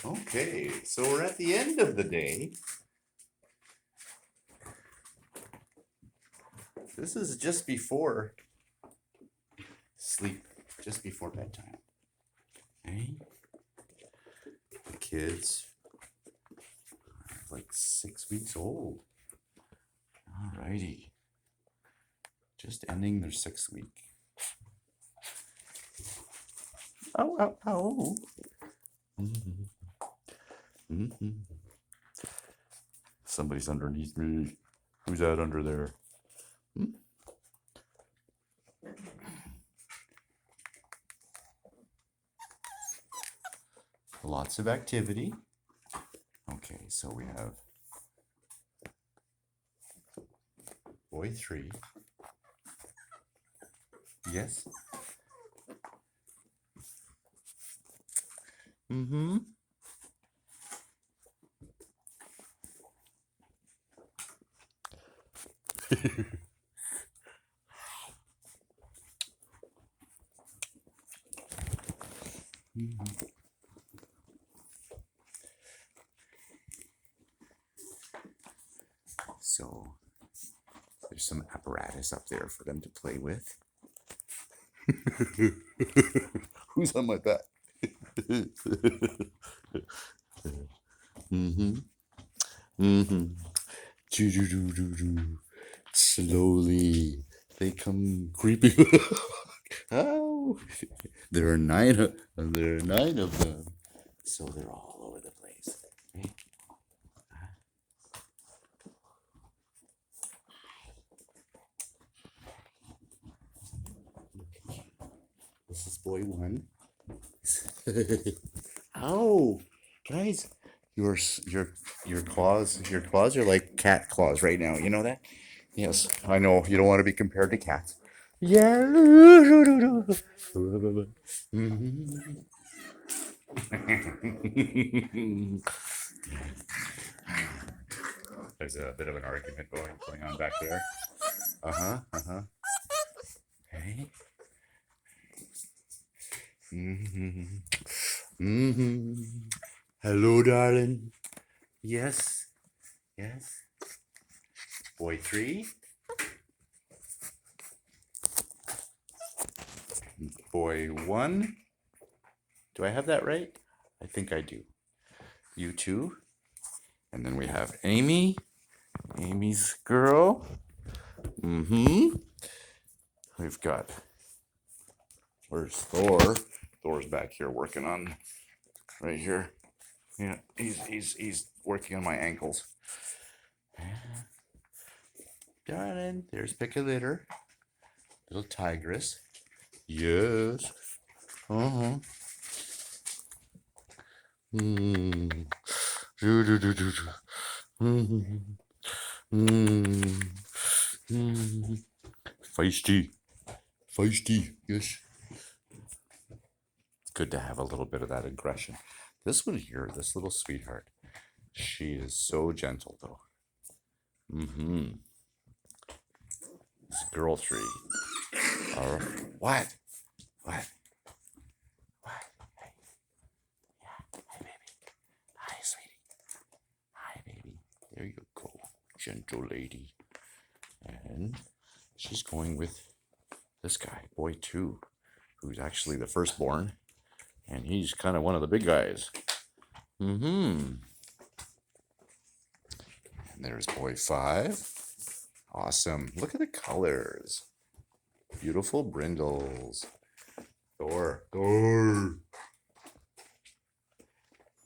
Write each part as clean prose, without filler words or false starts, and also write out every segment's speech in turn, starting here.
Okay, so we're at the end of the day. This is just before sleep, just before bedtime. Okay. The kids are like 6 weeks old. Alrighty. Just ending their 6th week. Ow, ow, ow. Somebody's underneath me. Who's that under there? Lots of activity. Okay, so we have boy 3. Yes. Mm-hmm. So there's some apparatus up there for them to play with. Who's on my back? Mm-hmm. Mm-hmm. Slowly they come creeping. Oh, there are 9 of them. So they're all over the place. Okay. This is boy 1. Ow, guys, your claws are like cat claws right now. You know that? Yes, I know. You don't want to be compared to cats. Yeah. There's a bit of an argument going on back there. Uh-huh. Uh-huh. Hey. Hello, darling. Yes. Yes. Boy 3. Boy 1. Do I have that right? I think I do. You 2. And then we have Amy. Amy's girl. Mm-hmm. We've got, where's Thor? Thor's back here working on, right here. Yeah, he's working on my ankles. Darling, there's Pick a Litter. Little tigress. Yes. Uh-huh. Mm. Do, do, do, do, do. Mm. Mm. Mm. Feisty. Feisty, yes. It's good to have a little bit of that aggression. This one here, this little sweetheart, she is so gentle though. Mm-hmm. It's girl 3. What? What? What? Hey. Yeah. Hey, baby. Hi, sweetie. Hi, baby. There you go. Gentle lady. And she's going with this guy, boy 2, who's actually the firstborn. And he's kind of one of the big guys. Mm-hmm. And there's boy 5. Awesome. Look at the colors. Beautiful brindles. Thor. Thor.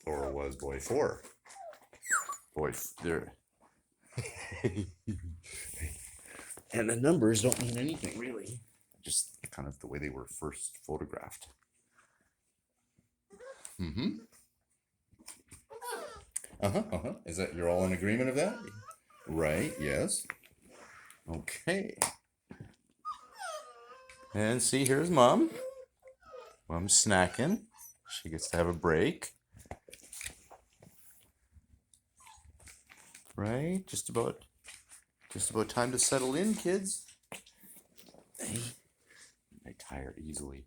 Thor was boy 4. Boy, there. And the numbers don't mean anything, really. Just kind of the way they were first photographed. Mm-hmm. Uh-huh, uh-huh. Is that, you're all in agreement of that? Right, yes. Okay. And see, here's Mom. Mom's snacking. She gets to have a break. Right? Just about time to settle in, kids. Hey. I tire easily.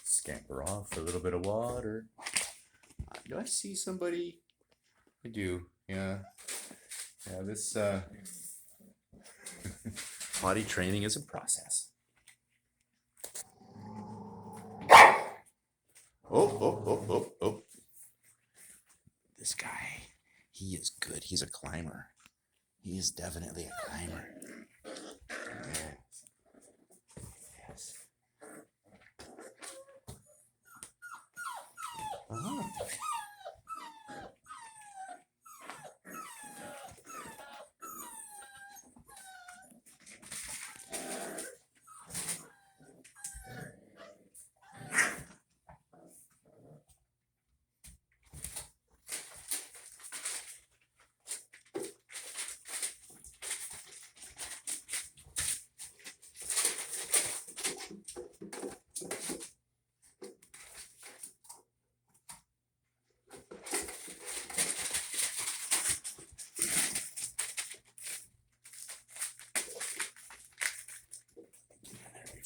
Scamper off for a little bit of water. Do I see somebody? I do. Yeah. Yeah, this potty training is a process. Oh. This guy, he is good. He's a climber. He is definitely a climber. Yes. Uh-huh.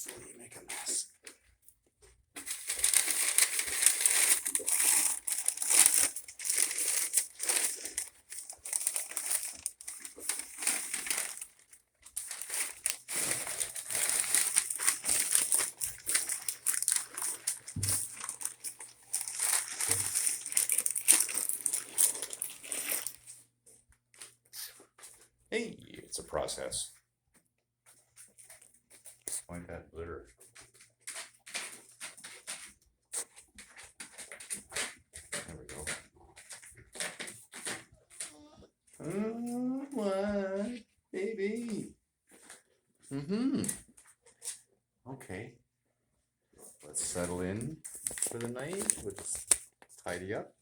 Before you make a mess. Hey, it's a process. Like that litter. There we go. What, baby? Okay. Let's settle in for the night. We'll just tidy up.